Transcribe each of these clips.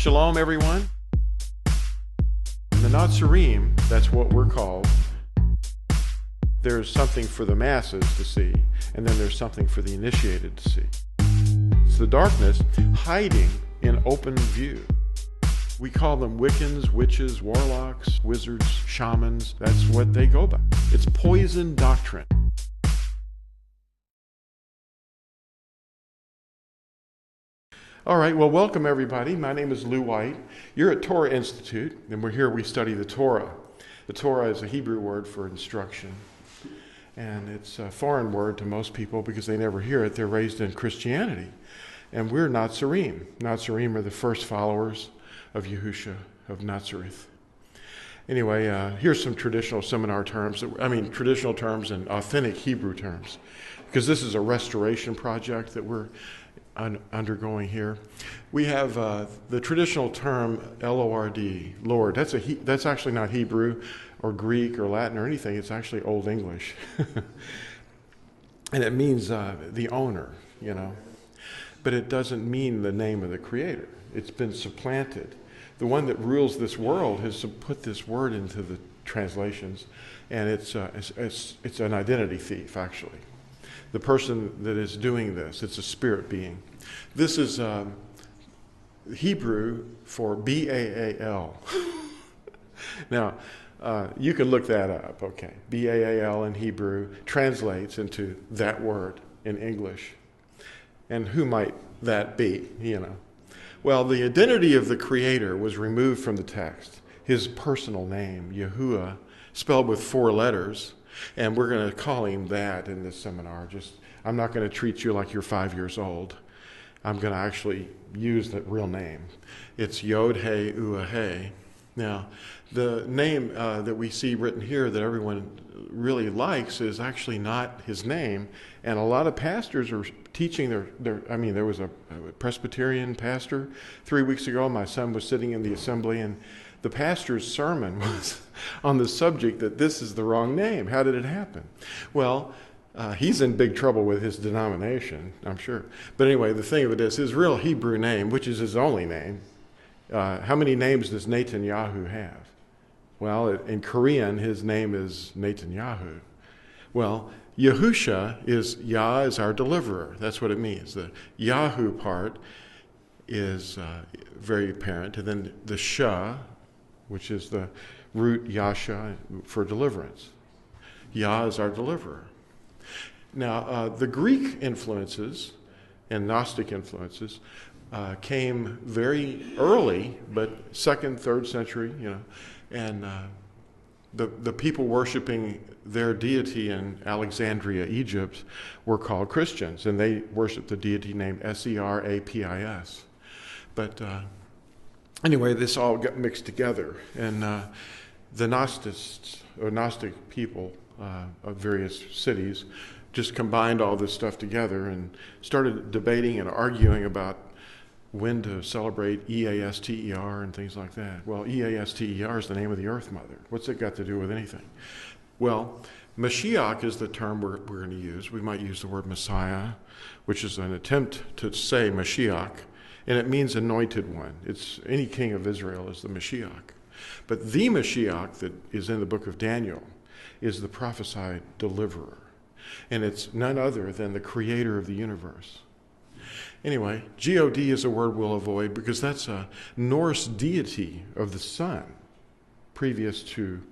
Shalom, everyone. In the Nazarene, that's what we're called. There's something for the masses to see, and then there's something for the initiated to see. It's the darkness hiding in open view. We call them Wiccans, witches, warlocks, wizards, shamans. That's what they go by. It's poison doctrine. All right, well, welcome everybody. My name is Lou White. You're at Torah Institute, and we're here, we study the Torah. The Torah is a Hebrew word for instruction, and it's a foreign word to most people because they never hear it. They're raised in Christianity, and we're Nazarene. Nazarene are the first followers of Yahusha of Nazareth. Anyway, here's some traditional seminar terms, traditional terms and authentic Hebrew terms, because this is a restoration project that we're undergoing here. We have the traditional term L-O-R-D, Lord. That's actually not Hebrew or Greek or Latin or anything. It's actually Old English. And it means the owner, you know. But it doesn't mean the name of the creator. It's been supplanted. The one that rules this world has put this word into the translations, and it's an identity thief, actually. The person that is doing this, it's a spirit being. This is Hebrew for B-A-A-L. Now, you can look that up, okay. B-A-A-L in Hebrew translates into that word in English. And who might that be, you know? Well, the identity of the Creator was removed from the text. His personal name, Yahuwah, spelled with 4 letters, and we're going to call him that in this seminar. I'm not going to treat you like you're 5 years old. I'm going to actually use the real name. It's Yod-He-Uah-He. Now, the name that we see written here that everyone really likes is actually not his name, and a lot of pastors are teaching there was a Presbyterian pastor 3 weeks ago. My son was sitting in the assembly, and the pastor's sermon was on the subject that this is the wrong name. How did it happen? Well, he's in big trouble with his denomination, I'm sure. But anyway, the thing of it is, his real Hebrew name, which is his only name, how many names does Netanyahu have? Well, in Korean, his name is Netanyahu. Well, Yahusha is Yah is our deliverer. That's what it means. The Yahu part is very apparent. And then the Shah, which is the root Yasha for deliverance. Yah is our deliverer. Now, the Greek influences and Gnostic influences came very early, but 2nd, 3rd century, you know, and the people worshiping their deity in Alexandria, Egypt, were called Christians, and they worshiped the deity named Serapis. But anyway, this all got mixed together, and the Gnostics, or Gnostic people of various cities, just combined all this stuff together and started debating and arguing about when to celebrate Easter and things like that. Well, Easter is the name of the Earth Mother. What's it got to do with anything? Well, Mashiach is the term we're going to use. We might use the word Messiah, which is an attempt to say Mashiach, and it means anointed one. It's any king of Israel is the Mashiach. But the Mashiach that is in the book of Daniel is the prophesied deliverer, and it's none other than the creator of the universe. Anyway, G-O-D is a word we'll avoid because that's a Norse deity of the sun previous to,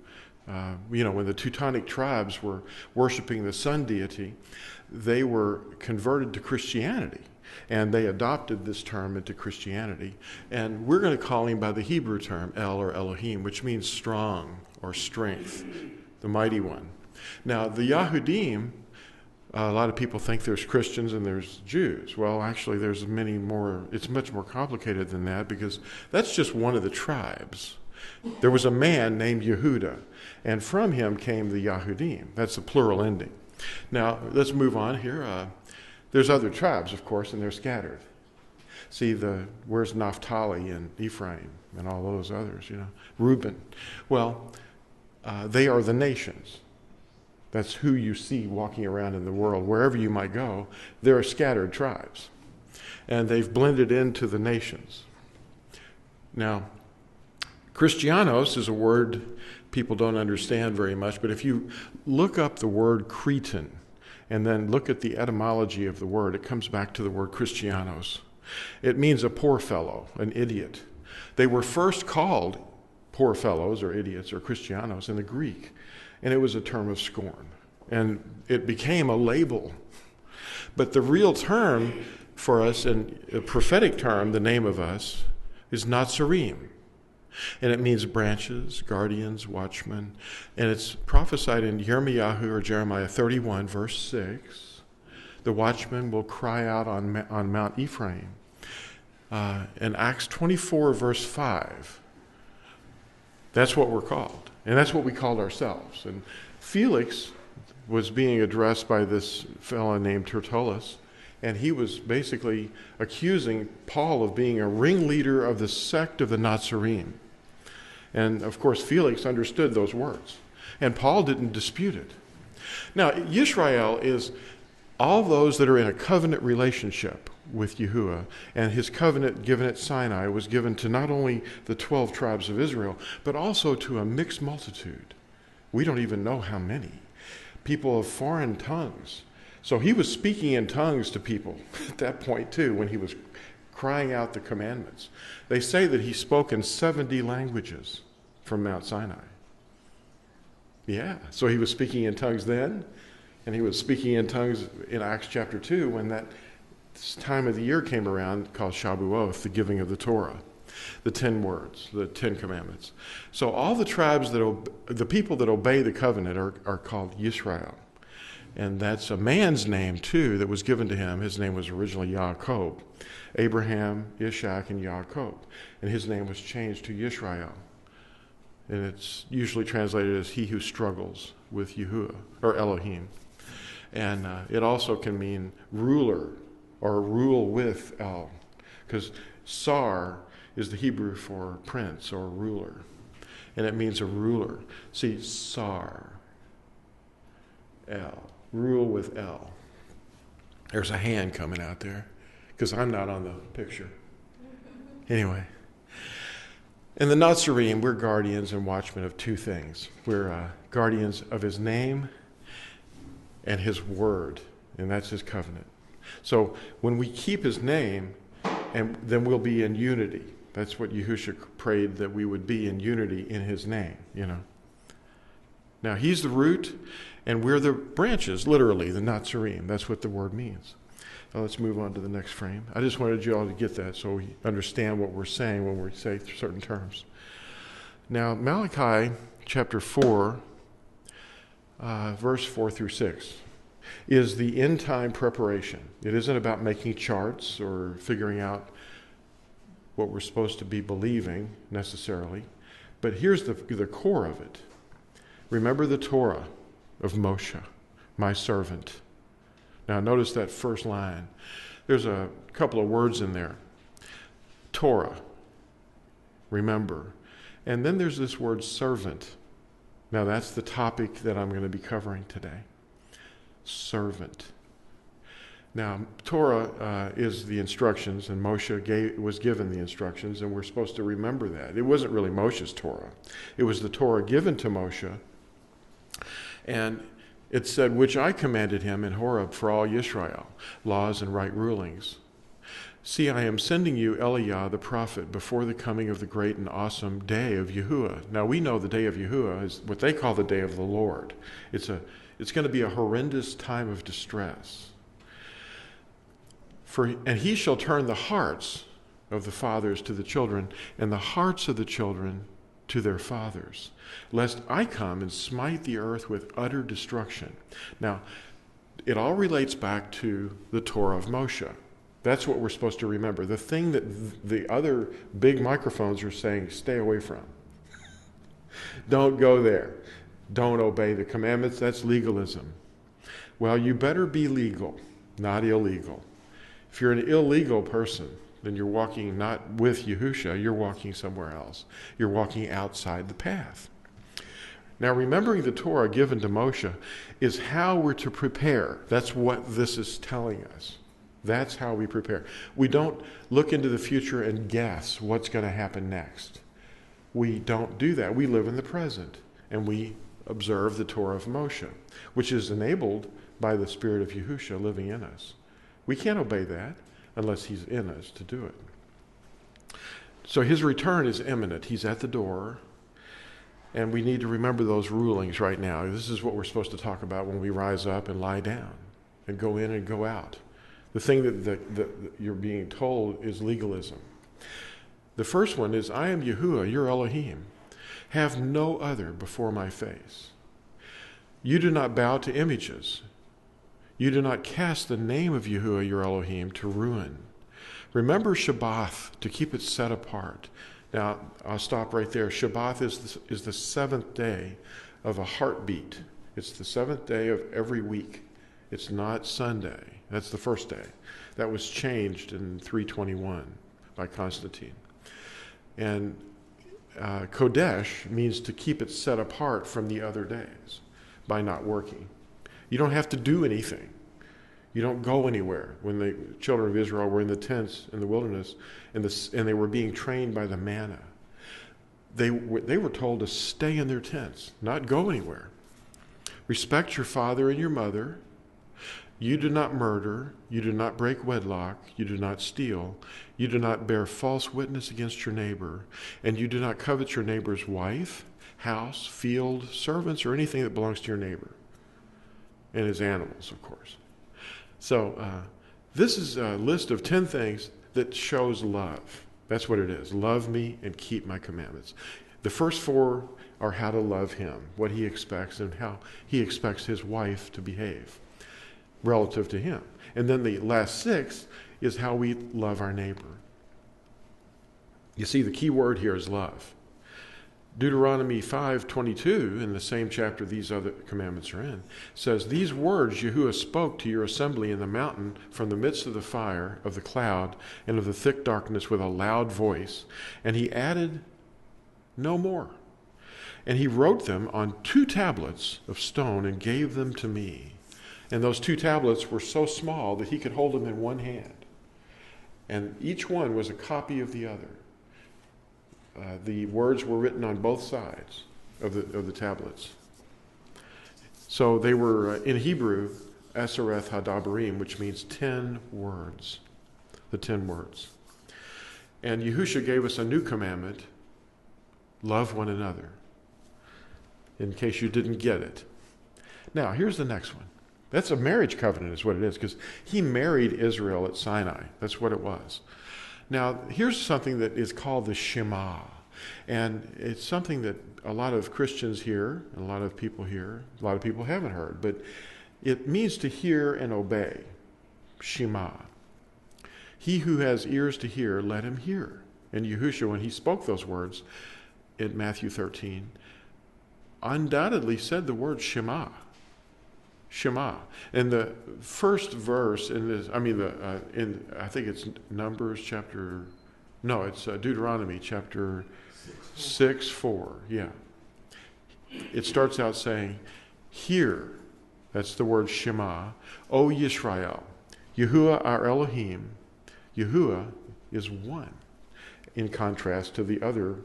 when the Teutonic tribes were worshiping the sun deity, they were converted to Christianity, and they adopted this term into Christianity. And we're going to call him by the Hebrew term, El or Elohim, which means strong or strength, the mighty one. Now, the Yahudim, a lot of people think there's Christians and there's Jews. Well, actually, there's many more. It's much more complicated than that because that's just one of the tribes. There was a man named Yehuda, and from him came the Yahudim. That's the plural ending. Now, let's move on here. There's other tribes, of course, and they're scattered. See, where's Naphtali and Ephraim and all those others, you know? Reuben. Well, they are the nations. That's who you see walking around in the world. Wherever you might go, there are scattered tribes. And they've blended into the nations. Now, Christianos is a word people don't understand very much, but if you look up the word Cretan and then look at the etymology of the word, it comes back to the word Christianos. It means a poor fellow, an idiot. They were first called poor fellows or idiots or Christianos in the Greek, and it was a term of scorn. And it became a label. But the real term for us, and a prophetic term, the name of us, is Nazarene. And it means branches, guardians, watchmen. And it's prophesied in Jeremiah 31, verse 6. The watchman will cry out on Mount Ephraim. In Acts 24, verse 5, that's what we're called. And that's what we called ourselves. And Felix was being addressed by this fellow named Tertullus, and he was basically accusing Paul of being a ringleader of the sect of the Nazarene. And of course, Felix understood those words, and Paul didn't dispute it. Now, Yisrael is all those that are in a covenant relationship with Yahuwah, and his covenant given at Sinai was given to not only the 12 tribes of Israel, but also to a mixed multitude. We don't even know how many. People of foreign tongues. So he was speaking in tongues to people at that point too, when he was crying out the commandments. They say that he spoke in 70 languages from Mount Sinai. Yeah, so he was speaking in tongues then, and he was speaking in tongues in Acts chapter 2 when that time of the year came around called Shavuot, the giving of the Torah, the 10 words, the 10 commandments. So all the tribes, the people that obey the covenant are called Yisrael. And that's a man's name too that was given to him. His name was originally Yaakov. Abraham, Ishak, and Yaakov. And his name was changed to Yisrael. And it's usually translated as he who struggles with Yahuwah, or Elohim. And it also can mean ruler, or rule with El, because Sar is the Hebrew for prince or ruler, and it means a ruler. See, Sar, El, rule with El. There's a hand coming out there, because I'm not on the picture. Anyway, in the Nazarene, we're guardians and watchmen of two things. We're guardians of his name and his word, and that's his covenant. So when we keep his name, and then we'll be in unity. That's what Yahusha prayed, that we would be in unity in his name, you know. Now, he's the root, and we're the branches, literally, the Nazarene. That's what the word means. Now, let's move on to the next frame. I just wanted you all to get that so we understand what we're saying when we say certain terms. Now, Malachi chapter 4, verse 4 through 6. Is the end time preparation. It isn't about making charts or figuring out what we're supposed to be believing necessarily, but here's the core of it. Remember the Torah of Moshe, my servant. Now notice that first line. There's a couple of words in there. Torah, remember. And then there's this word servant. Now that's the topic that I'm going to be covering today. Servant. Now, Torah is the instructions, and Moshe was given the instructions, and we're supposed to remember that. It wasn't really Moshe's Torah. It was the Torah given to Moshe, and it said, which I commanded him in Horeb for all Yisrael, laws and right rulings. See, I am sending you Eliah the prophet before the coming of the great and awesome day of Yahuwah. Now, we know the day of Yahuwah is what they call the day of the Lord. It's going to be a horrendous time of distress. And he shall turn the hearts of the fathers to the children, and the hearts of the children to their fathers, lest I come and smite the earth with utter destruction. Now, it all relates back to the Torah of Moshe. That's what we're supposed to remember. The thing that the other big microphones are saying, stay away from. Don't go there. Don't obey the commandments. That's legalism. Well, you better be legal, not illegal. If you're an illegal person, then you're walking not with Yahusha, you're walking somewhere else. You're walking outside the path. Now, remembering the Torah given to Moshe is how we're to prepare. That's what this is telling us. That's how we prepare. We don't look into the future and guess what's going to happen next. We don't do that. We live in the present, and we observe the Torah of Moshe, which is enabled by the Spirit of Yahusha living in us. We can't obey that unless he's in us to do it. So his return is imminent. He's at the door, and we need to remember those rulings right now. This is what we're supposed to talk about when we rise up and lie down and go in and go out. The thing that you're being told is legalism. The first one is, I am Yahuwah, your Elohim. Have no other before my face. You do not bow to images. You do not cast the name of Yahuwah, your Elohim, to ruin. Remember Shabbath, to keep it set apart. Now, I'll stop right there. Shabbath is the seventh day of a heartbeat. It's the seventh day of every week. It's not Sunday. That's the first day. That was changed in 321 by Constantine. And Kodesh means to keep it set apart from the other days by not working. You don't have to do anything. You don't go anywhere. When the children of Israel were in the tents in the wilderness and they were being trained by the manna, they were told to stay in their tents, not go anywhere. Respect your father and your mother. You do not murder. You do not break wedlock. You do not steal. You do not bear false witness against your neighbor. And you do not covet your neighbor's wife, house, field, servants, or anything that belongs to your neighbor. And his animals, of course. So this is a list of 10 things that shows love. That's what it is. Love me and keep my commandments. The first 4 are how to love him, what he expects, and how he expects his wife to behave relative to him. And then the last 6 is how we love our neighbor. You see, the key word here is love. Deuteronomy 5:22, in the same chapter these other commandments are in, says, These words Yahuwah spoke to your assembly in the mountain from the midst of the fire, of the cloud, and of the thick darkness with a loud voice. And he added no more. And he wrote them on 2 tablets of stone and gave them to me. And those 2 tablets were so small that he could hold them in one hand. And each one was a copy of the other. The words were written on both sides of the tablets. So they were, in Hebrew, Asareth Hadabarim, which means 10 words. The 10 words. And Yahusha gave us a new commandment, love one another, in case you didn't get it. Now, here's the next one. That's a marriage covenant is what it is, because he married Israel at Sinai. That's what it was. Now, here's something that is called the Shema. And it's something that a lot of Christians hear, and a lot of people hear, a lot of people haven't heard. But it means to hear and obey. Shema. He who has ears to hear, let him hear. And Yahusha, when he spoke those words in Matthew 13, undoubtedly said the word Shema. Shema. And the first verse in this, I think it's Numbers chapter, no, it's Deuteronomy chapter 6:4. Yeah. It starts out saying, hear, that's the word Shema, O Yisrael, Yahuwah our Elohim, Yahuwah is one, in contrast to the other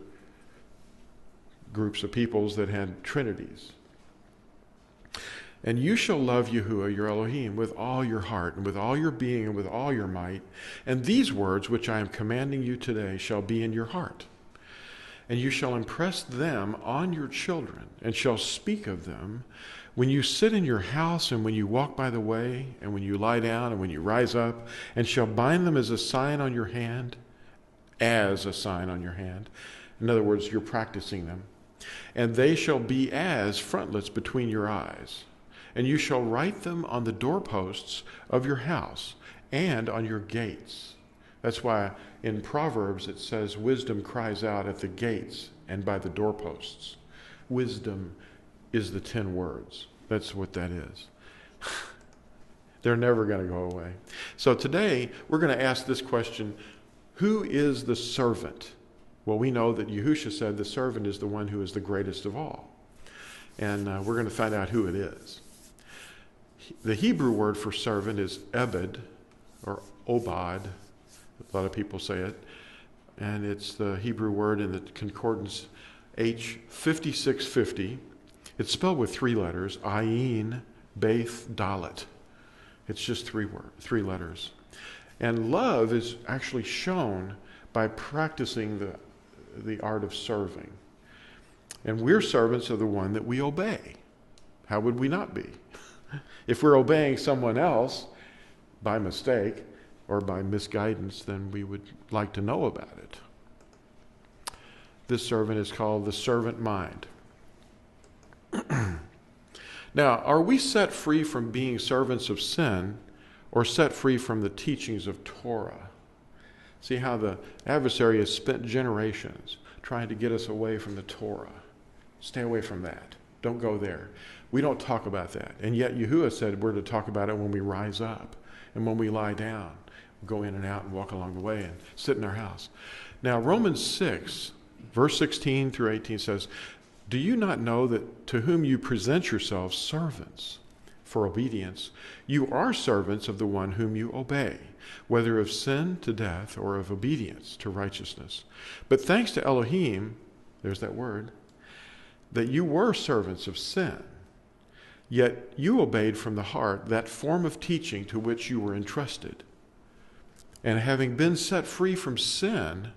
groups of peoples that had trinities. And you shall love Yahuwah your Elohim with all your heart and with all your being and with all your might. And these words which I am commanding you today shall be in your heart. And you shall impress them on your children and shall speak of them when you sit in your house and when you walk by the way and when you lie down and when you rise up, and shall bind them as a sign on your hand, as a sign on your hand. In other words, you're practicing them. And they shall be as frontlets between your eyes. And you shall write them on the doorposts of your house and on your gates. That's why in Proverbs it says wisdom cries out at the gates and by the doorposts. Wisdom is the 10 words. That's what that is. They're never going to go away. So today we're going to ask this question, who is the servant? Well, we know that Yahusha said the servant is the one who is the greatest of all. And we're going to find out who it is. The Hebrew word for servant is ebed, or obad. A lot of people say it. And it's the Hebrew word in the concordance H5650. It's spelled with 3 letters, Ayin, Beth, Dalet. It's just 3 letters. And love is actually shown by practicing the art of serving. And we're servants of the one that we obey. How would we not be? If we're obeying someone else by mistake or by misguidance, then we would like to know about it. This servant is called the servant mind. Now, are we set free from being servants of sin or set free from the teachings of Torah? See how the adversary has spent generations trying to get us away from the Torah. Stay away from that. Don't go there. We don't talk about that. And yet Yahuwah said we're to talk about it when we rise up and when we lie down, go in and out and walk along the way and sit in our house. Now, Romans 6, verse 16 through 18 says, "Do you not know that to whom you present yourselves servants for obedience, you are servants of the one whom you obey, whether of sin to death or of obedience to righteousness? But thanks to Elohim," there's that word, "that you were servants of sin, yet you obeyed from the heart that form of teaching to which you were entrusted. And having been set free from sin,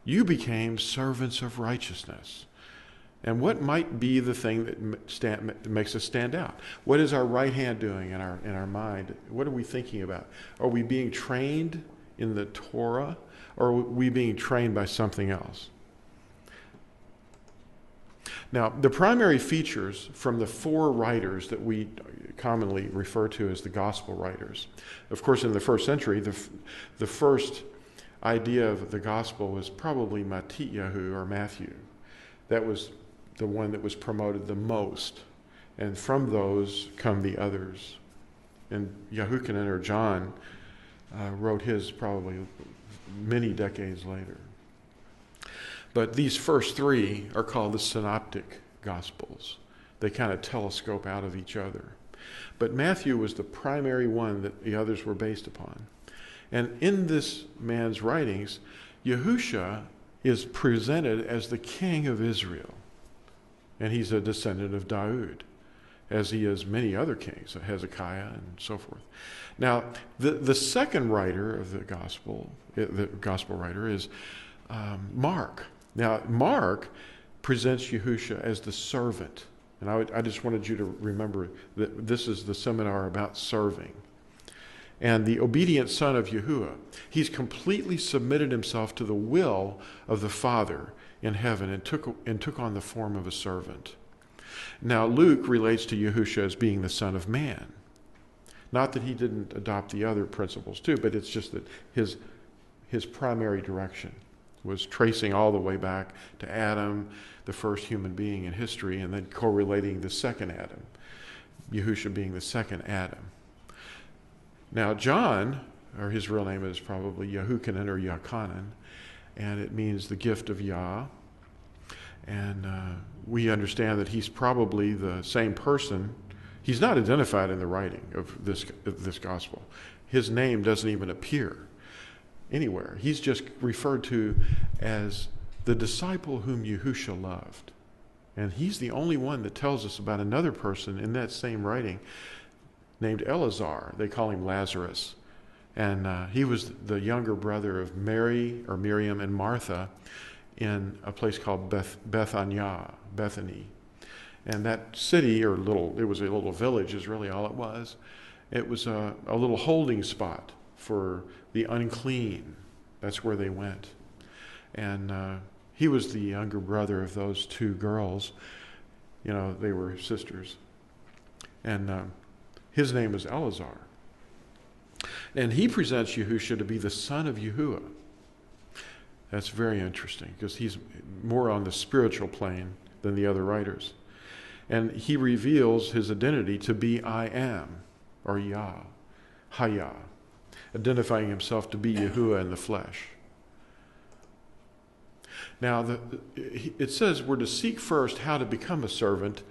you became servants of righteousness." And what might be the thing that makes us stand out? What is our right hand doing in our mind? What are we thinking about? Are we being trained in the Torah, or are we being trained by something else? Now, the primary features from the 4 writers that we commonly refer to as the gospel writers. Of course, in the first century, the first idea of the gospel was probably Matthew or Matthew. That was the one that was promoted the most. And from those come the others. And Yahuchanan or John wrote his probably many decades later. But these first 3 are called the synoptic gospels. They kind of telescope out of each other. But Matthew was the primary one that the others were based upon. And in this man's writings, Yahusha is presented as the king of Israel. And he's a descendant of Daud, as he is many other kings, Hezekiah and so forth. Now, the second writer of the gospel writer is Mark. Now, Mark presents Yahusha as the servant. And I just wanted you to remember that this is the seminar about serving. And the obedient son of Yahuwah. He's completely submitted himself to the will of the Father in heaven and took on the form of a servant. Now, Luke relates to Yahusha as being the Son of Man. Not that he didn't adopt the other principles too, but it's just that his primary direction was tracing all the way back to Adam, the first human being in history, and then correlating the second Adam, Yahusha being the second Adam. Now, John, or his real name is probably Yahuchanan or Yachanan, and it means the gift of Yah. And we understand that he's probably the same person. He's not identified in the writing of this gospel. His name doesn't even appear anywhere. He's just referred to as the disciple whom Yahusha loved. And he's the only one that tells us about another person in that same writing named Eleazar. They call him Lazarus. And he was the younger brother of Mary, or Miriam, and Martha in a place called Bethany. And that city, or it was a little village is really all it was. It was a little holding spot for the unclean. That's where they went. And he was the younger brother of those 2 girls. You know, they were sisters. And his name is Eleazar. And he presents Yahusha to be the son of Yahuwah. That's very interesting because he's more on the spiritual plane than the other writers. And he reveals his identity to be I am, or Yah, Hayah, identifying himself to be Yahuwah in the flesh. Now, it says we're to seek first how to become a servant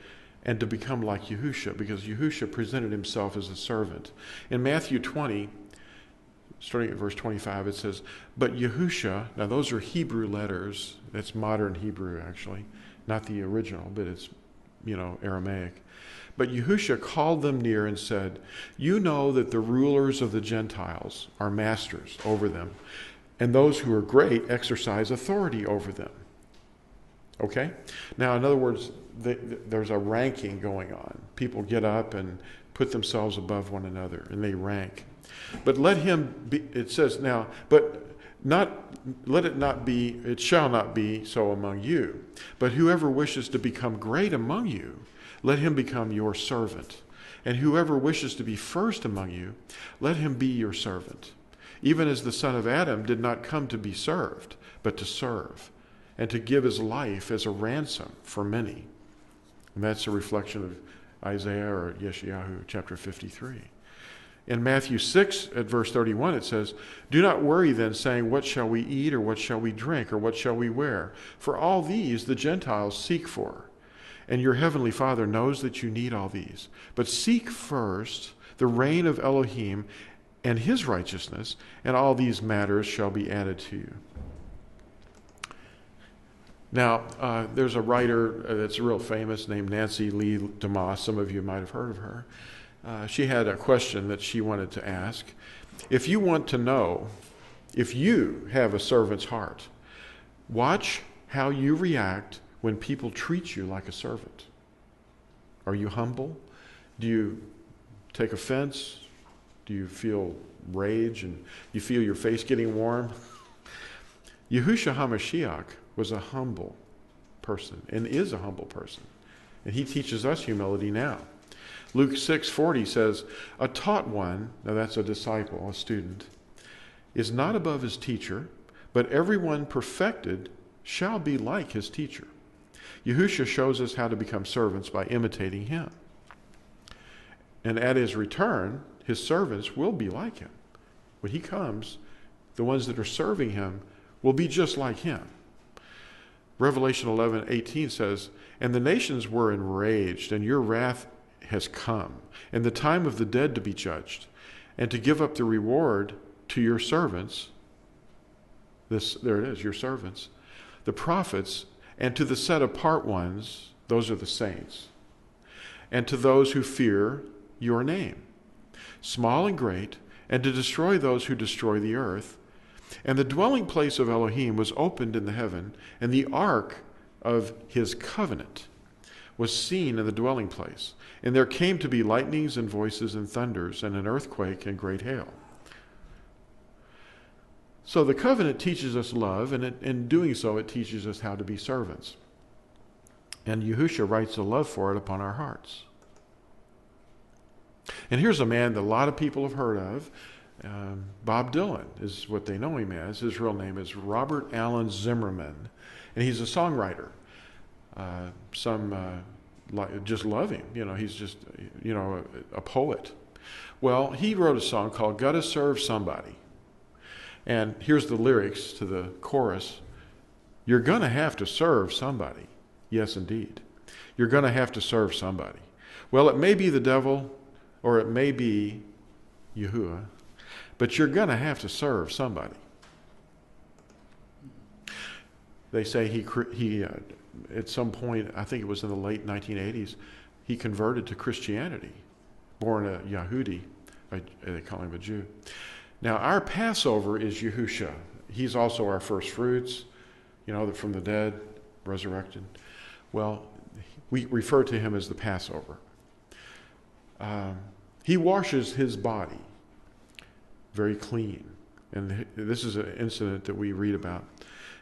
and to become like Yahusha, because Yahusha presented himself as a servant. In Matthew 20, starting at verse 25, it says, but Yahusha, now those are Hebrew letters. That's modern Hebrew, actually. Not the original, but it's, Aramaic. But Yahusha called them near and said, you know that the rulers of the Gentiles are masters over them, and those who are great exercise authority over them. Okay? Now, in other words, there's a ranking going on. People get up and put themselves above one another, and they rank. But let him be, it says now, it shall not be so among you. But whoever wishes to become great among you, let him become your servant. And whoever wishes to be first among you, let him be your servant. Even as the Son of Adam did not come to be served, but to serve, and to give his life as a ransom for many. And that's a reflection of Isaiah or Yeshayahu chapter 53. In Matthew 6 at verse 31 it says, do not worry then, saying, what shall we eat, or what shall we drink, or what shall we wear? For all these the Gentiles seek for. And your heavenly Father knows that you need all these. But seek first the reign of Elohim and his righteousness, and all these matters shall be added to you. Now, there's a writer that's real famous named Nancy Lee DeMoss. Some of you might have heard of her. She had a question that she wanted to ask. If you want to know if you have a servant's heart, watch how you react when people treat you like a servant. Are you humble? Do you take offense? Do you feel rage and you feel your face getting warm? Yahusha HaMashiach was a humble person and is a humble person. And he teaches us humility now. Luke 6:40 says, a taught one, now that's a disciple, a student, is not above his teacher, but everyone perfected shall be like his teacher. Yahusha shows us how to become servants by imitating him. And at his return, his servants will be like him. When he comes, the ones that are serving him will be just like him. Revelation 11:18 says, and the nations were enraged, and your wrath has come, and the time of the dead to be judged, and to give up the reward to your servants. There it is, your servants, the prophets, and to the set apart ones, those are the saints, and to those who fear your name, small and great, and to destroy those who destroy the earth. And the dwelling place of Elohim was opened in the heaven, and the ark of his covenant was seen in the dwelling place. And there came to be lightnings and voices and thunders and an earthquake and great hail. So the covenant teaches us love, and in doing so, it teaches us how to be servants. And Yahusha writes a love for it upon our hearts. And here's a man that a lot of people have heard of. Bob Dylan is what they know him as. His real name is Robert Allen Zimmerman. And he's a songwriter. Some just love him. He's just, a poet. Well, he wrote a song called Gotta Serve Somebody. And here's the lyrics to the chorus. You're going to have to serve somebody. Yes, indeed. You're going to have to serve somebody. Well, it may be the devil or it may be Yahuwah, but you're going to have to serve somebody. They say he at some point, I think it was in the late 1980s, he converted to Christianity, born a Yahudi. They call him a Jew. Now, our Passover is Yahusha. He's also our first fruits, from the dead, resurrected. Well, we refer to him as the Passover. He washes his body very clean. And this is an incident that we read about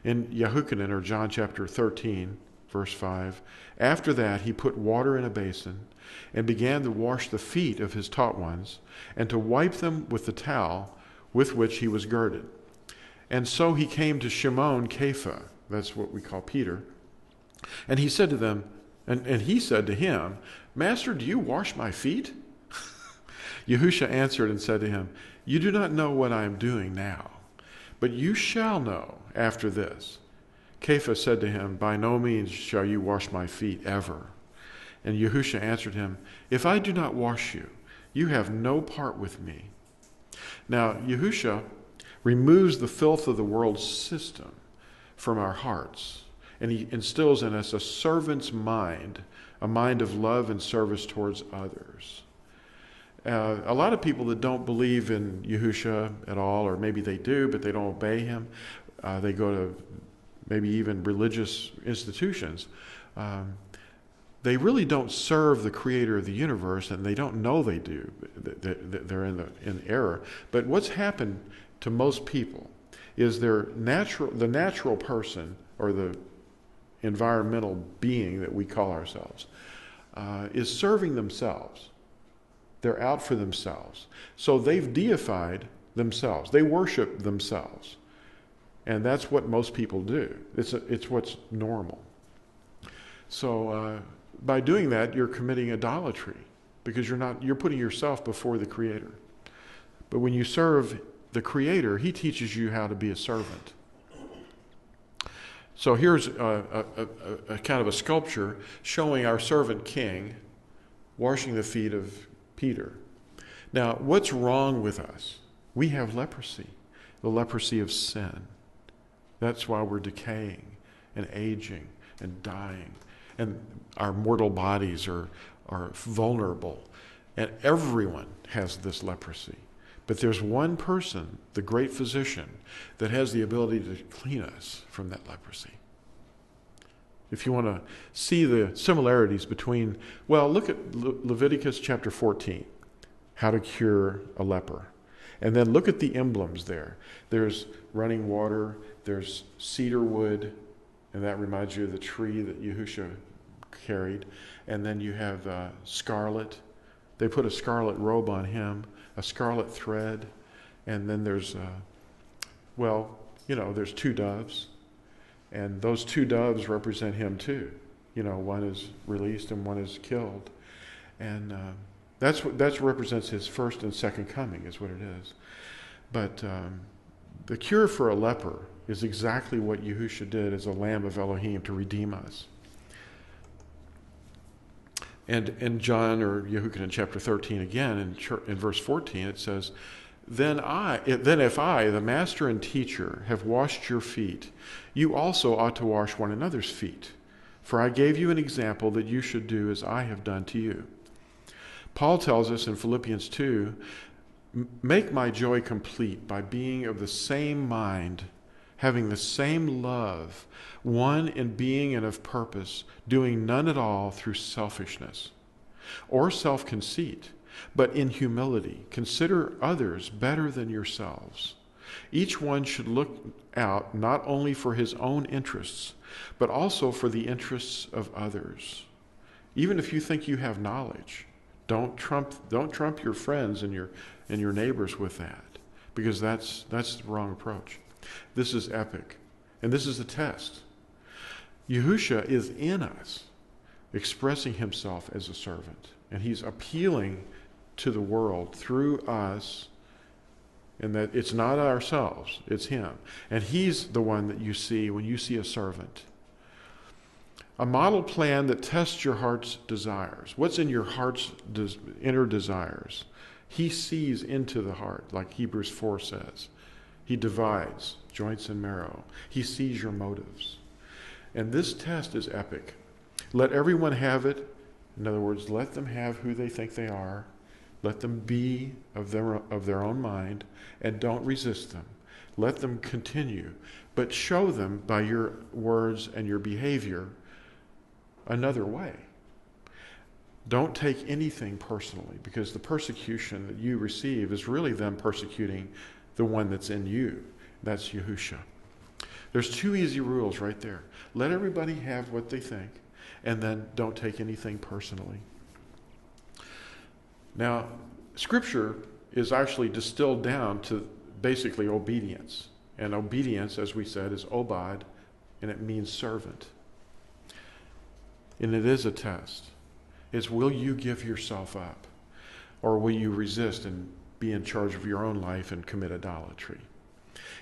in Yahuchanan, or John chapter 13, verse 5. After that, he put water in a basin and began to wash the feet of his taught ones and to wipe them with the towel with which he was girded. And so he came to Shimon Kepha, that's what we call Peter, and he said to them, and he said to him, Master, do you wash my feet? Yahusha answered and said to him, you do not know what I am doing now, but you shall know after this. Kepha said to him, by no means shall you wash my feet ever. And Yahusha answered him, if I do not wash you, you have no part with me. Now, Yahusha removes the filth of the world system from our hearts, and he instills in us a servant's mind, a mind of love and service towards others. A lot of people that don't believe in Yahusha at all, or maybe they do, but they don't obey him, they go to maybe even religious institutions, they really don't serve the creator of the universe, and they don't know they do. They're in error. But what's happened to most people is the natural person, or the environmental being that we call ourselves, is serving themselves. They're out for themselves. So they've deified themselves. They worship themselves. And that's what most people do. It's what's normal. So by doing that, you're committing idolatry, because you're putting yourself before the Creator. But when you serve the Creator, he teaches you how to be a servant. So here's a kind of a sculpture showing our servant king washing the feet of Peter. Now, what's wrong with us? We have leprosy, the leprosy of sin. That's why we're decaying and aging and dying. And our mortal bodies are vulnerable. And everyone has this leprosy. But there's one person, the great physician, that has the ability to clean us from that leprosy. If you want to see the similarities between, well, look at Leviticus chapter 14, how to cure a leper. And then look at the emblems there. There's running water, there's cedar wood, and that reminds you of the tree that Yahusha carried. And then you have scarlet. They put a scarlet robe on him, a scarlet thread, and then there's, there's two doves. And those two doves represent him too. One is released and one is killed. And that represents his first and second coming, is what it is. But the cure for a leper is exactly what Yahusha did as a Lamb of Elohim to redeem us. And in John, or Yehukin chapter 13 again, in verse 14, it says, Then if I, the master and teacher, have washed your feet, you also ought to wash one another's feet. For I gave you an example that you should do as I have done to you. Paul tells us in Philippians 2, Make my joy complete by being of the same mind, having the same love, one in being and of purpose, doing none at all through selfishness or self-conceit, but in humility consider others better than yourselves. Each one should look out not only for his own interests, but also for the interests of others. Even if you think you have knowledge, don't trump your friends and your neighbors with that, because that's the wrong approach. This is epic, and this is the test. Yahusha is in us, expressing himself as a servant, and he's appealing to the world through us, and that it's not ourselves, it's him. And he's the one that you see when you see a servant. A model plan that tests your heart's desires. What's in your heart's inner desires? He sees into the heart, like Hebrews 4 says. He divides joints and marrow. He sees your motives. And this test is epic. Let everyone have it. In other words, let them have who they think they are. Let them be of their own mind, and don't resist them. Let them continue, but show them by your words and your behavior another way. Don't take anything personally, because the persecution that you receive is really them persecuting the one that's in you. That's Yahusha. There's two easy rules right there. Let everybody have what they think, and then don't take anything personally. Now, Scripture is actually distilled down to basically obedience. And obedience, as we said, is obad, and it means servant. And it is a test. It's, will you give yourself up? Or will you resist and be in charge of your own life and commit idolatry?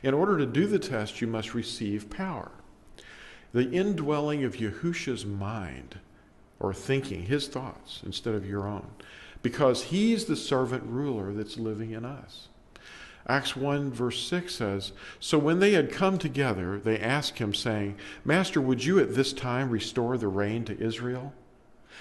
In order to do the test, you must receive power. The indwelling of Yahusha's mind, or thinking, his thoughts, instead of your own. Because he's the servant ruler that's living in us. Acts 1 verse 6 says, "So when they had come together, they asked him, saying, 'Master, would you at this time restore the reign to Israel?'"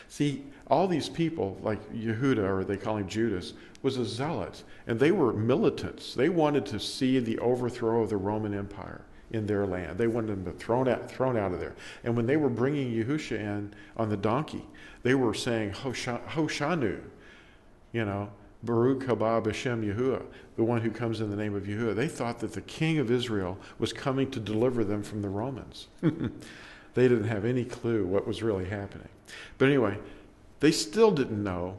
See, all these people, like Yehuda, or they call him Judas, was a zealot, and they were militants. They wanted to see the overthrow of the Roman Empire in their land. They wanted them thrown out of there. And when they were bringing Yahusha in on the donkey, they were saying, Hoshanu, Baruch haba b'shem Yahuwah, the one who comes in the name of Yahuwah. They thought that the king of Israel was coming to deliver them from the Romans. They didn't have any clue what was really happening. But anyway, they still didn't know,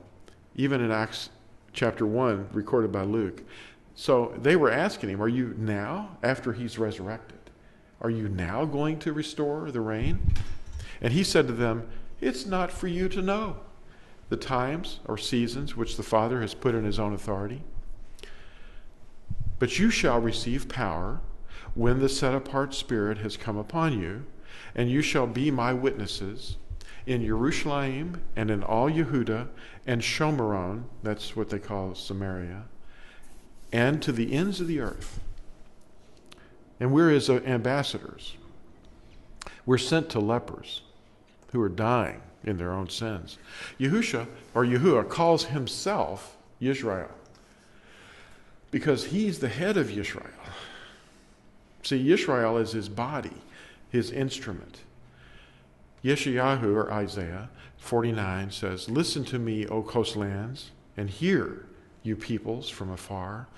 even in Acts chapter 1, recorded by Luke. So they were asking him, are you now, after he's resurrected, are you now going to restore the reign? And he said to them, it's not for you to know the times or seasons which the Father has put in his own authority. But you shall receive power when the set-apart Spirit has come upon you, and you shall be my witnesses in Jerusalem and in all Yehuda and Shomeron, that's what they call Samaria, and to the ends of the earth. And we're his ambassadors. We're sent to lepers who are dying in their own sins. Yahusha, or Yahuwah, calls himself Yisrael because he's the head of Yisrael. See, Yisrael is his body, his instrument. Yeshayahu, or Isaiah 49, says, "Listen to me, O coastlands, and hear, you peoples from afar.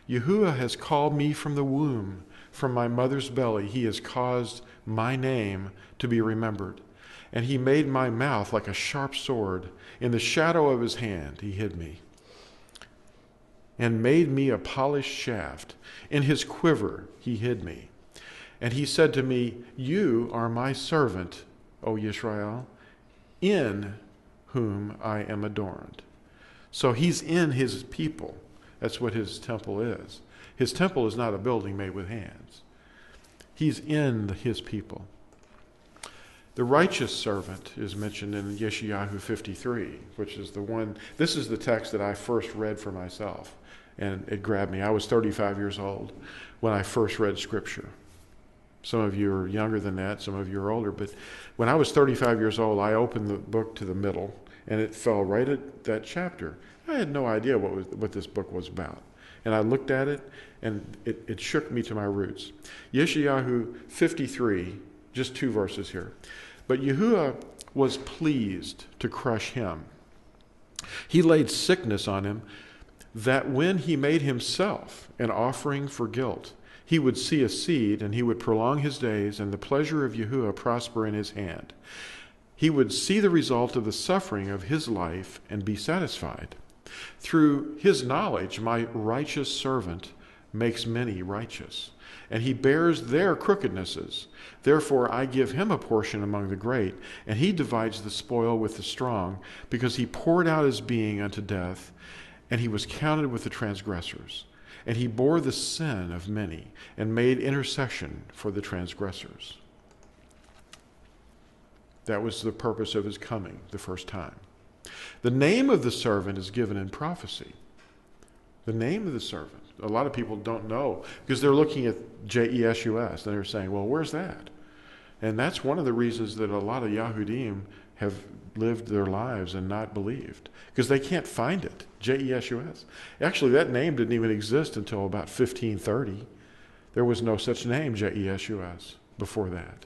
Yahuwah has called me from the womb, from my mother's belly. He has caused my name to be remembered. And he made my mouth like a sharp sword. In the shadow of his hand he hid me, and made me a polished shaft. In his quiver he hid me. And he said to me, you are my servant, O Yisrael, in whom I am adorned." So he's in his people. That's what his temple is. His temple is not a building made with hands. He's in his people. The righteous servant is mentioned in Yeshayahu 53, which is the one, this is the text that I first read for myself, and it grabbed me. I was 35 years old when I first read Scripture. Some of you are younger than that, some of you are older, but when I was 35 years old, I opened the book to the middle, and it fell right at that chapter. I had no idea what this book was about. And I looked at it, and it shook me to my roots. Yeshayahu 53, just 2 verses here. "But Yahuwah was pleased to crush him. He laid sickness on him, that when he made himself an offering for guilt, he would see a seed, and he would prolong his days, and the pleasure of Yahuwah prosper in his hand. He would see the result of the suffering of his life and be satisfied. Through his knowledge, my righteous servant makes many righteous, and he bears their crookednesses. Therefore I give him a portion among the great, and he divides the spoil with the strong, because he poured out his being unto death, and he was counted with the transgressors. And he bore the sin of many, and made intercession for the transgressors." That was the purpose of his coming the first time. The name of the servant is given in prophecy. The name of the servant. A lot of people don't know because they're looking at Jesus, and they're saying, well, where's that? And that's one of the reasons that a lot of Yahudim have lived their lives and not believed, because they can't find it. Jesus. Actually, that name didn't even exist until about 1530. There was no such name, Jesus, before that.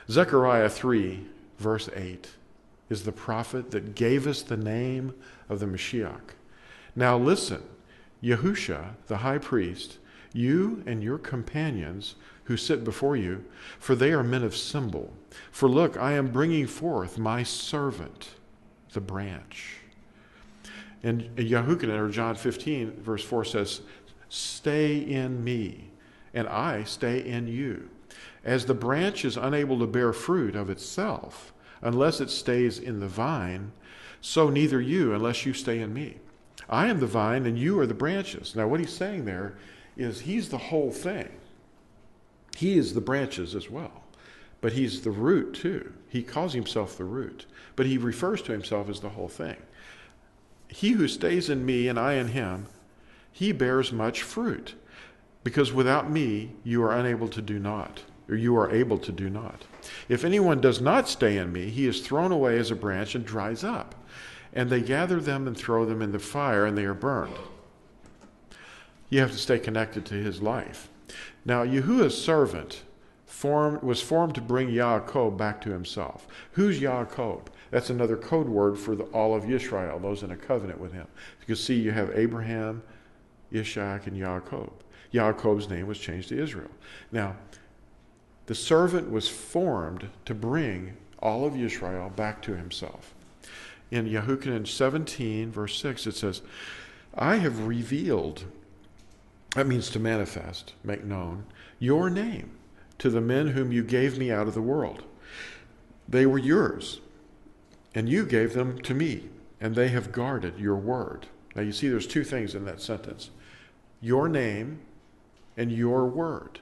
Zechariah 3, verse 8, is the prophet that gave us the name of the Mashiach. "Now listen, Yahusha, the high priest, you and your companions who sit before you, for they are men of symbol. For look, I am bringing forth my servant, the branch." And Yahuchanan, or John 15, verse 4 says, "Stay in me, and I stay in you. As the branch is unable to bear fruit of itself unless it stays in the vine, so neither you unless you stay in me. I am the vine, and you are the branches." Now what he's saying there is he's the whole thing. He is the branches as well, but he's the root too. He calls himself the root, but he refers to himself as the whole thing. he who stays in me and I in him, he bears much fruit, because without me you are unable to do naught, or you are able to do naught. If anyone does not stay in me, he is thrown away as a branch and dries up, and they gather them and throw them in the fire, and they are burned. You have to stay connected to his life. Now, Yahuwah's servant was formed to bring Yaakov back to himself. Who's Yaakov? That's another code word for all of Yisrael, those in a covenant with him. You can see you have Abraham, Ishak, and Yaakov. Yaakov's name was changed to Israel. Now, the servant was formed to bring all of Yisrael back to himself. In Yehukanan 17, verse 6, it says, I have revealed, that means to manifest, make known, your name to the men whom you gave me out of the world. They were yours, and you gave them to me, and they have guarded your word. Now you see there's two things in that sentence. Your name and your word.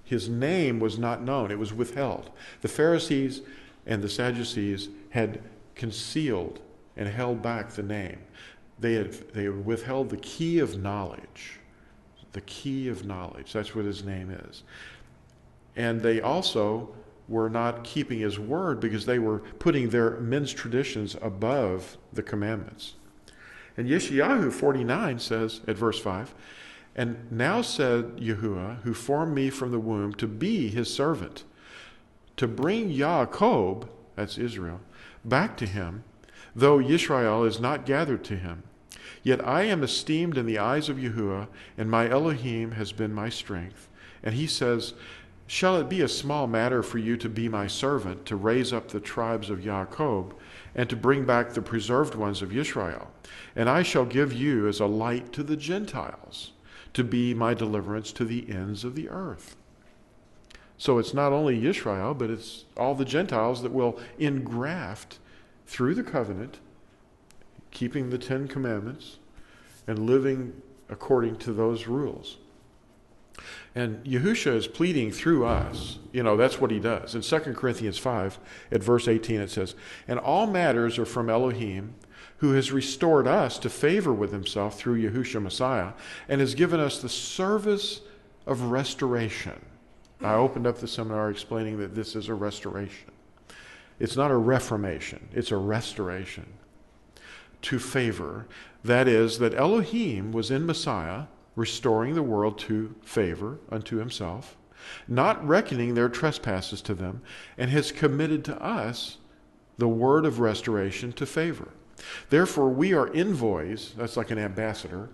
His name was not known. It was withheld. The Pharisees and the Sadducees had concealed and held back the name. They had withheld the key of knowledge. The key of knowledge. That's what his name is. And they also were not keeping his word because they were putting their men's traditions above the commandments. And Yeshayahu 49 says at verse 5, and now said Yahuwah, who formed me from the womb, to be his servant, to bring Yaakov, that's Israel, back to him, though Yisrael is not gathered to him. Yet I am esteemed in the eyes of Yahuwah, and my Elohim has been my strength. And he says, shall it be a small matter for you to be my servant, to raise up the tribes of Yaakov, and to bring back the preserved ones of Yisrael? And I shall give you as a light to the Gentiles, to be my deliverance to the ends of the earth. So it's not only Yisrael, but it's all the Gentiles that will engraft through the covenant, keeping the 10 commandments and living according to those rules. And Yahusha is pleading through us. You know, that's what he does. In 2 Corinthians 5, at verse 18, it says, and all matters are from Elohim, who has restored us to favor with himself through Yahusha Messiah, and has given us the service of restoration. I opened up the seminar explaining that this is a restoration. It's not a reformation. It's a restoration to favor. That is, that Elohim was in Messiah, restoring the world to favor unto himself, not reckoning their trespasses to them, and has committed to us the word of restoration to favor. Therefore, we are envoys, that's like an ambassador,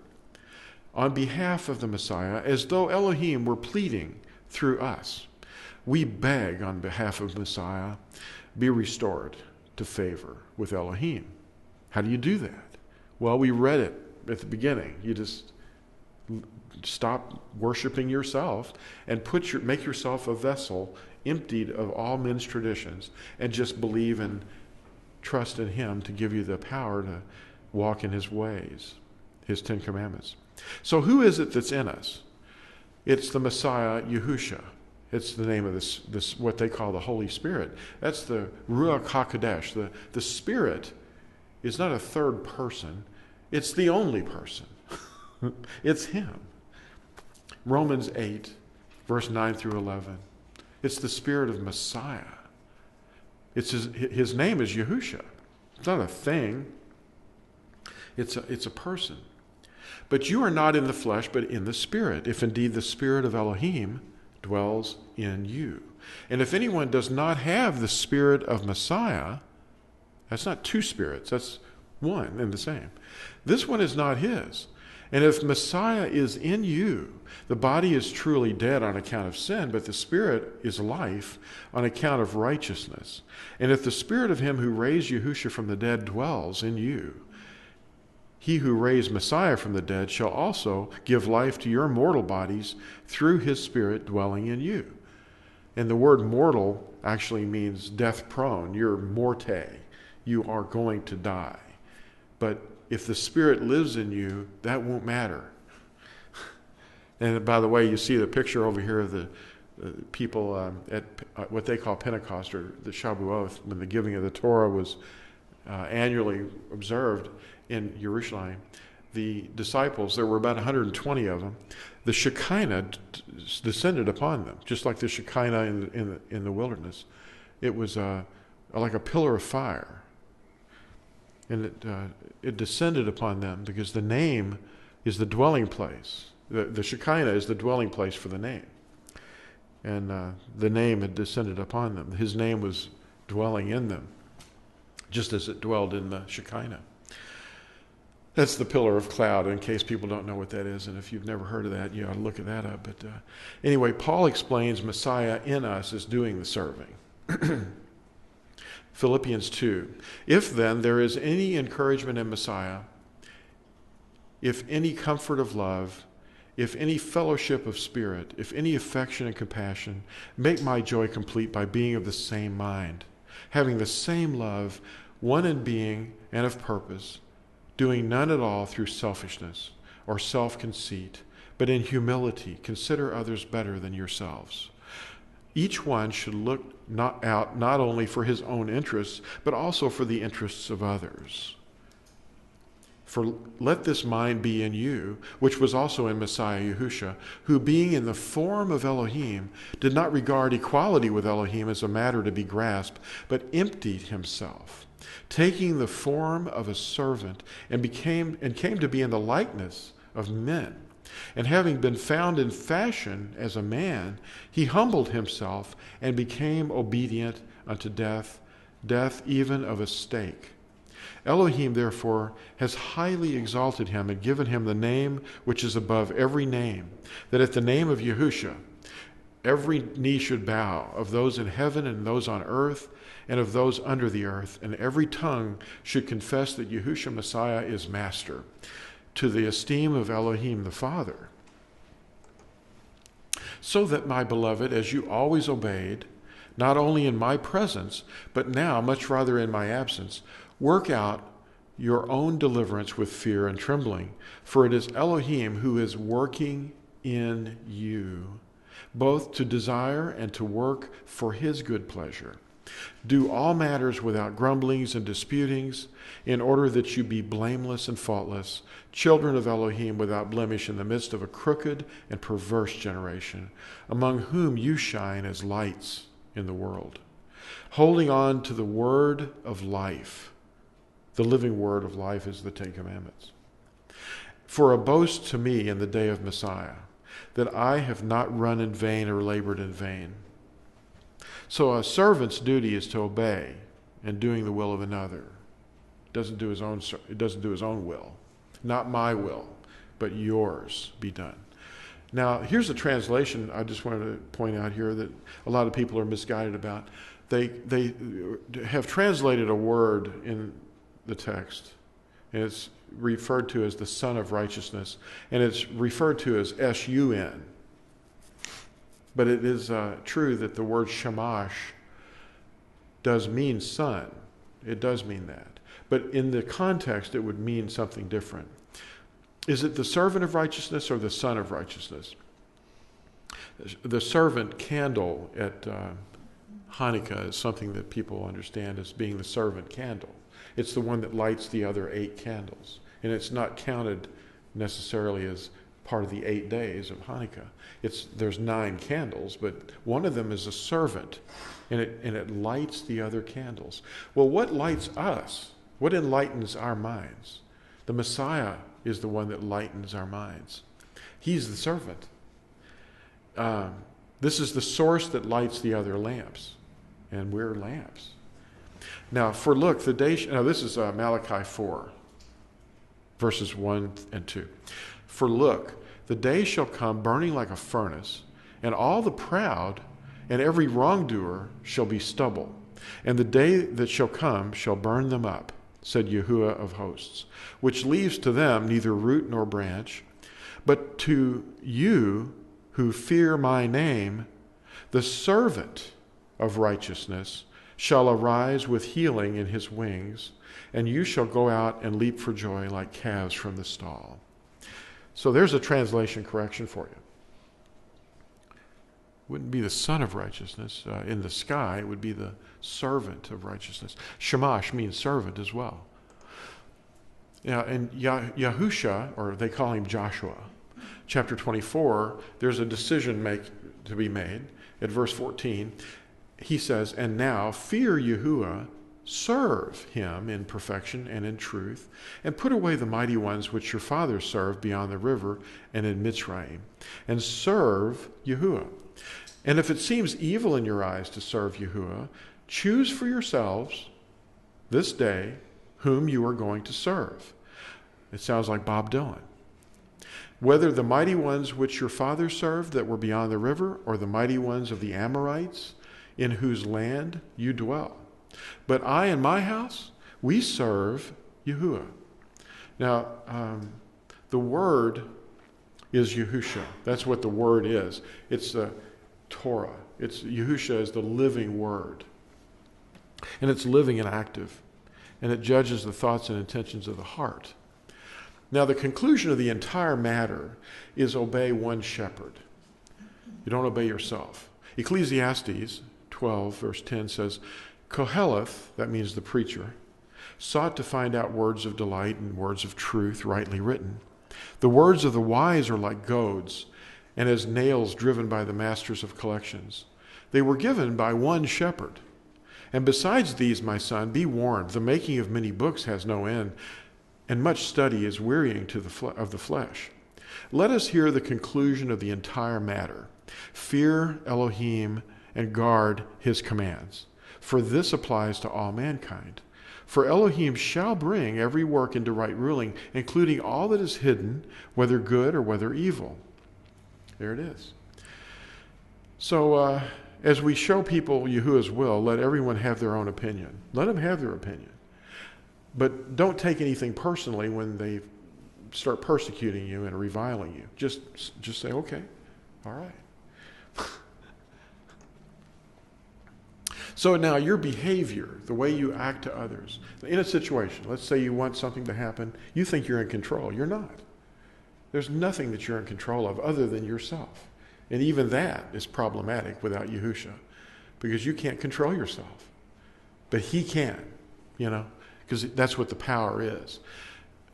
on behalf of the Messiah, as though Elohim were pleading through us. We beg on behalf of Messiah, be restored to favor with Elohim. How do you do that? Well, we read it at the beginning. You just stop worshiping yourself and make yourself a vessel emptied of all men's traditions, and just believe and trust in him to give you the power to walk in his ways, his 10 commandments. So who is it that's in us? It's the Messiah, Yahusha. It's the name of this what they call the Holy Spirit. That's the Ruach HaKodesh. The Spirit is not a third person. It's the only person. It's him. Romans 8, verse 9 through 11. It's the Spirit of Messiah. It's his name is Yahusha. It's not a thing. It's a person. But you are not in the flesh, but in the Spirit, if indeed the Spirit of Elohim dwells in you. And if anyone does not have the Spirit of Messiah, that's not two spirits, that's one and the same. This one is not his. And if Messiah is in you, the body is truly dead on account of sin, but the Spirit is life on account of righteousness. And if the Spirit of him who raised Yahusha from the dead dwells in you, he who raised Messiah from the dead shall also give life to your mortal bodies through his Spirit dwelling in you. And the word mortal actually means death prone. You're morte. You are going to die. But if the Spirit lives in you, that won't matter. And by the way, you see the picture over here of the people at what they call Pentecost, or the Shavuot, when the giving of the Torah was annually observed. in Jerusalem, the disciples, there were about 120 of them, the Shekinah descended upon them, just like the Shekinah in the wilderness. It was like a pillar of fire. And it descended upon them because the name is the dwelling place. The Shekinah is the dwelling place for the name. And the name had descended upon them. His name was dwelling in them, just as it dwelled in the Shekinah. That's the pillar of cloud, in case people don't know what that is. And if you've never heard of that, you ought to look that up. But anyway, Paul explains Messiah in us is doing the serving. Philippians 2. If then there is any encouragement in Messiah, if any comfort of love, if any fellowship of spirit, if any affection and compassion, make my joy complete by being of the same mind, having the same love, one in being and of purpose, doing none at all through selfishness or self-conceit, but in humility consider others better than yourselves. Each one should look not only for his own interests, but also for the interests of others. For let this mind be in you, which was also in Messiah Yahusha, who being in the form of Elohim, did not regard equality with Elohim as a matter to be grasped, but emptied himself, taking the form of a servant, and came to be in the likeness of men. And having been found in fashion as a man, he humbled himself and became obedient unto death, death even of a stake. Elohim, therefore, has highly exalted him and given him the name which is above every name, that at the name of Yahusha every knee should bow, of those in heaven and those on earth and of those under the earth, and every tongue should confess that Yahusha Messiah is Master, to the esteem of Elohim the Father. So that, my beloved, as you always obeyed, not only in my presence, but now much rather in my absence, work out your own deliverance with fear and trembling, for it is Elohim who is working in you, both to desire and to work for his good pleasure. Do all matters without grumblings and disputings, in order that you be blameless and faultless, children of Elohim without blemish in the midst of a crooked and perverse generation, among whom you shine as lights in the world, holding on to the word of life. The living word of life is the Ten Commandments. For a boast to me in the day of Messiah, that I have not run in vain or labored in vain. So a servant's duty is to obey and doing the will of another. It doesn't do his own will. Not my will, but yours be done. Now, here's a translation I just wanted to point out here that a lot of people are misguided about. They have translated a word in the text, and it's referred to as the Son of Righteousness, and it's referred to as S-U-N. But it is true that the word shamash does mean son. It does mean that. But in the context, it would mean something different. Is it the servant of righteousness or the son of righteousness? The servant candle at Hanukkah is something that people understand as being the servant candle. It's the one that lights the other 8 candles. And it's not counted necessarily as part of the 8 days of Hanukkah. There's 9 candles, but one of them is a servant, and it lights the other candles. Well, what lights us? What enlightens our minds? The Messiah is the one that lightens our minds. He's the servant. This is the source that lights the other lamps, and we're lamps. Now, this is Malachi 4, verses 1 and 2. For look, the day shall come burning like a furnace, and all the proud and every wrongdoer shall be stubble. And the day that shall come shall burn them up, said Yahuwah of hosts, which leaves to them neither root nor branch. But to you who fear my name, the servant of righteousness shall arise with healing in his wings, and you shall go out and leap for joy like calves from the stall. So there's a translation correction for you. Wouldn't be the son of righteousness in the sky. It would be the servant of righteousness. Shamash means servant as well. Now, in Yahusha, or they call him Joshua, chapter 24, there's a decision to be made. At verse 14, he says, "And now fear Yahuwah, serve him in perfection and in truth, and put away the mighty ones which your fathers served beyond the river and in Mitzrayim, and serve Yahuwah. And if it seems evil in your eyes to serve Yahuwah, choose for yourselves this day whom you are going to serve." It sounds like Bob Dylan. "Whether the mighty ones which your fathers served that were beyond the river, or the mighty ones of the Amorites in whose land you dwell. But I and my house, we serve Yahuwah." Now, the word is Yahusha. That's what the word is. It's the Torah. Yahusha is the living word. And it's living and active. And it judges the thoughts and intentions of the heart. Now, the conclusion of the entire matter is obey one shepherd. You don't obey yourself. Ecclesiastes 12, verse 10 says, "Koheleth," that means the preacher, "sought to find out words of delight and words of truth rightly written. The words of the wise are like goads, and as nails driven by the masters of collections. They were given by one shepherd. And besides these, my son, be warned, the making of many books has no end, and much study is wearying of the flesh. Let us hear the conclusion of the entire matter. Fear Elohim and guard his commands, for this applies to all mankind. For Elohim shall bring every work into right ruling, including all that is hidden, whether good or whether evil." There it is. So as we show people Yahuwah's will, let everyone have their own opinion. Let them have their opinion. But don't take anything personally when they start persecuting you and reviling you. Just say, okay, all right. So now your behavior, the way you act to others, in a situation, let's say you want something to happen, you think you're in control. You're not. There's nothing that you're in control of other than yourself. And even that is problematic without Yahusha, because you can't control yourself. But he can, because that's what the power is.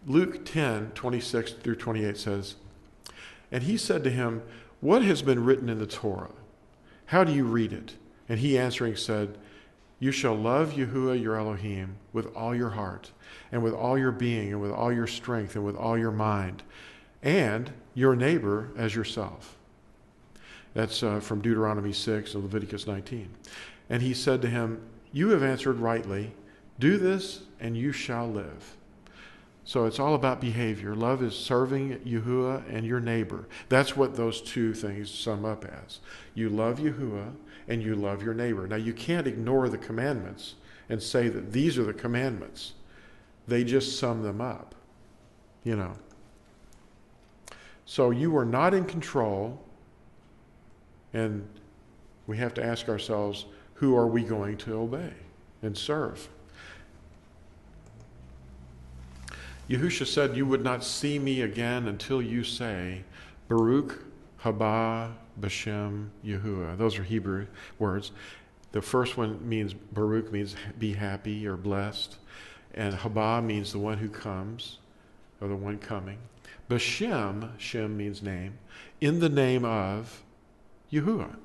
Luke 10, 26 through 28 says, "And he said to him, 'What has been written in the Torah? How do you read it?' And he answering said, 'You shall love Yahuwah your Elohim with all your heart, and with all your being, and with all your strength, and with all your mind, and your neighbor as yourself.'" That's from Deuteronomy 6 and Leviticus 19. "And he said to him, 'You have answered rightly. Do this, and you shall live.'" So it's all about behavior. Love is serving Yahuwah and your neighbor. That's what those two things sum up as. You love Yahuwah and you love your neighbor. Now, you can't ignore the commandments and say that these are the commandments. They just sum them up, So you are not in control, and we have to ask ourselves, who are we going to obey and serve? Yahusha said, "You would not see me again until you say, Baruch haba b'shem Yahuwah." Those are Hebrew words. The first one means, Baruch means be happy or blessed. And haba means the one who comes, or the one coming. B'shem, Shem means name, in the name of Yahuwah.